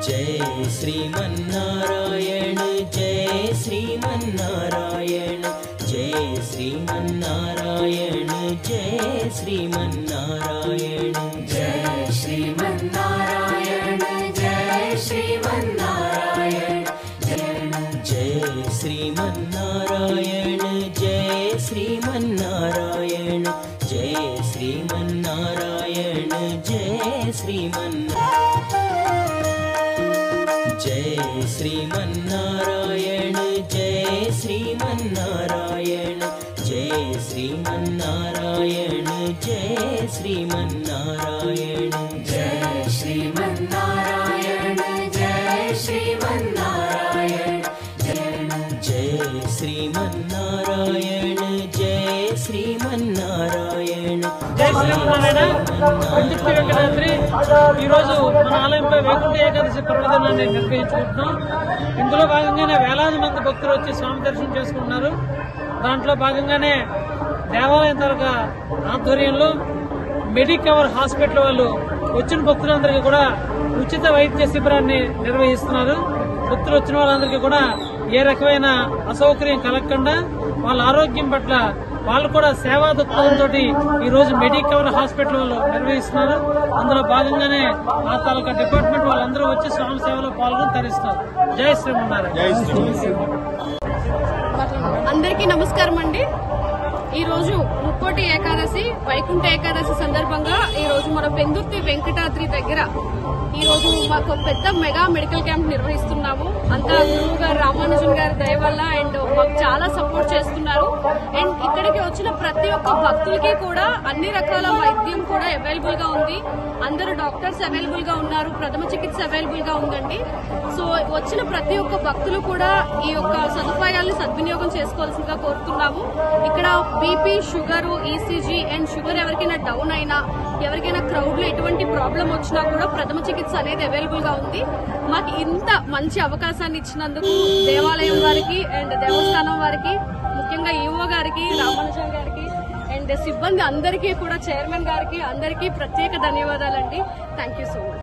जय श्रीमन्नारायण जय श्रीमन्नारायण जय श्रीमन्नारायण जय श्रीमन्नारायण जय श्रीमन्नारायण जय श्रीमन्नारायण जय श्रीमन्नारायण जय श्रीमन्नारायण जय श्रीमन्नारायण जय श्रीमन्नारायण जय श्रीमन्नारायण जय श्रीमन्नारायण जय श्रीमन्नारायण जय श्रीमन्नारायण जय श्रीमन्नारायण जय श्रीमन्नारायण जय श्रीमन्नारायण जय श्रीमन्नारायण जय श्रीमन्नारायण వెంకటగిరి వెంకటాద్రి ఈరోజు మన ఆలయంపై వైకుంఠ ఏకాదశి పర్వదినాన్ని నిర్వహించుకుంటున్నాం. ఇందులో భాగంగానే వేలాది మంది భక్తులు వచ్చి స్వామి దర్శనం చేసుకుంటున్నారు. దాంట్లో భాగంగానే దేవాలయం తరగ ఆధ్వర్యంలో మెడికవర్ హాస్పిటల్ వాళ్ళు వచ్చిన భక్తులందరికీ కూడా ఉచిత వైద్య శిబిరాన్ని నిర్వహిస్తున్నారు. భక్తులు వచ్చిన వాళ్ళందరికీ కూడా ఏ రకమైన అసౌకర్యం కలగకుండా వాళ్ళ ఆరోగ్యం పట్ల వాళ్ళు కూడా సేవా దృక్పథంతో ఈ రోజు మెడికవర్ హాస్పిటల్ వాళ్ళు నిర్వహిస్తున్నారు. అందులో భాగంగానే ఆ తాలూకా డిపార్ట్మెంట్ వాళ్ళందరూ వచ్చి స్వామి సేవలో పాల్గొని తరిస్తున్నారు. జై శ్రీమన్నారాయణ. అందరికీ నమస్కారం అండి. ఈ రోజు ముక్కోటి ఏకాదశి వైకుంఠ ఏకాదశి సందర్భంగా ఈ రోజు మన పెందుర్తి వెంకటాద్రి దగ్గర ఈ రోజు మాకు పెద్ద మెగా మెడికల్ క్యాంప్ నిర్వహిస్తున్నాము. అంతా గురువు గారు రామానుజన్ గారి దయ వల్ల అండ్ మాకు చాలా సపోర్ట్ చేస్తున్నారు. అండ్ ఇక్కడికి వచ్చిన ప్రతి ఒక్క భక్తులకి కూడా అన్ని రకాల వైద్యం కూడా అవైలబుల్ గా ఉంది. అందరూ డాక్టర్స్ అవైలబుల్ గా ఉన్నారు. ప్రథమ చికిత్స అవైలబుల్ గా ఉందండి. సో వచ్చిన ప్రతి ఒక్క భక్తులు కూడా ఈ యొక్క సదుపాయాలను సద్వినియోగం చేసుకోవాల్సిందిగా కోరుతున్నాము. ఇక్కడ BP, sugar, ECG and sugar ఎవరికైనా డౌన్ అయినా, ఎవరికైనా క్రౌడ్ లో ఎటువంటి ప్రాబ్లం వచ్చినా కూడా ప్రథమ చికిత్స అనేది అవైలబుల్ గా ఉంది. మాకు ఇంత మంచి అవకాశాన్ని ఇచ్చినందుకు దేవాలయం వారికి అండ్ దేవస్థానం వారికి, ముఖ్యంగా ఈవో గారికి, రామానుజన్ గారికి అండ్ సిబ్బంది అందరికీ కూడా, చైర్మన్ గారికి అందరికీ ప్రత్యేక ధన్యవాదాలండి. Thank you so much.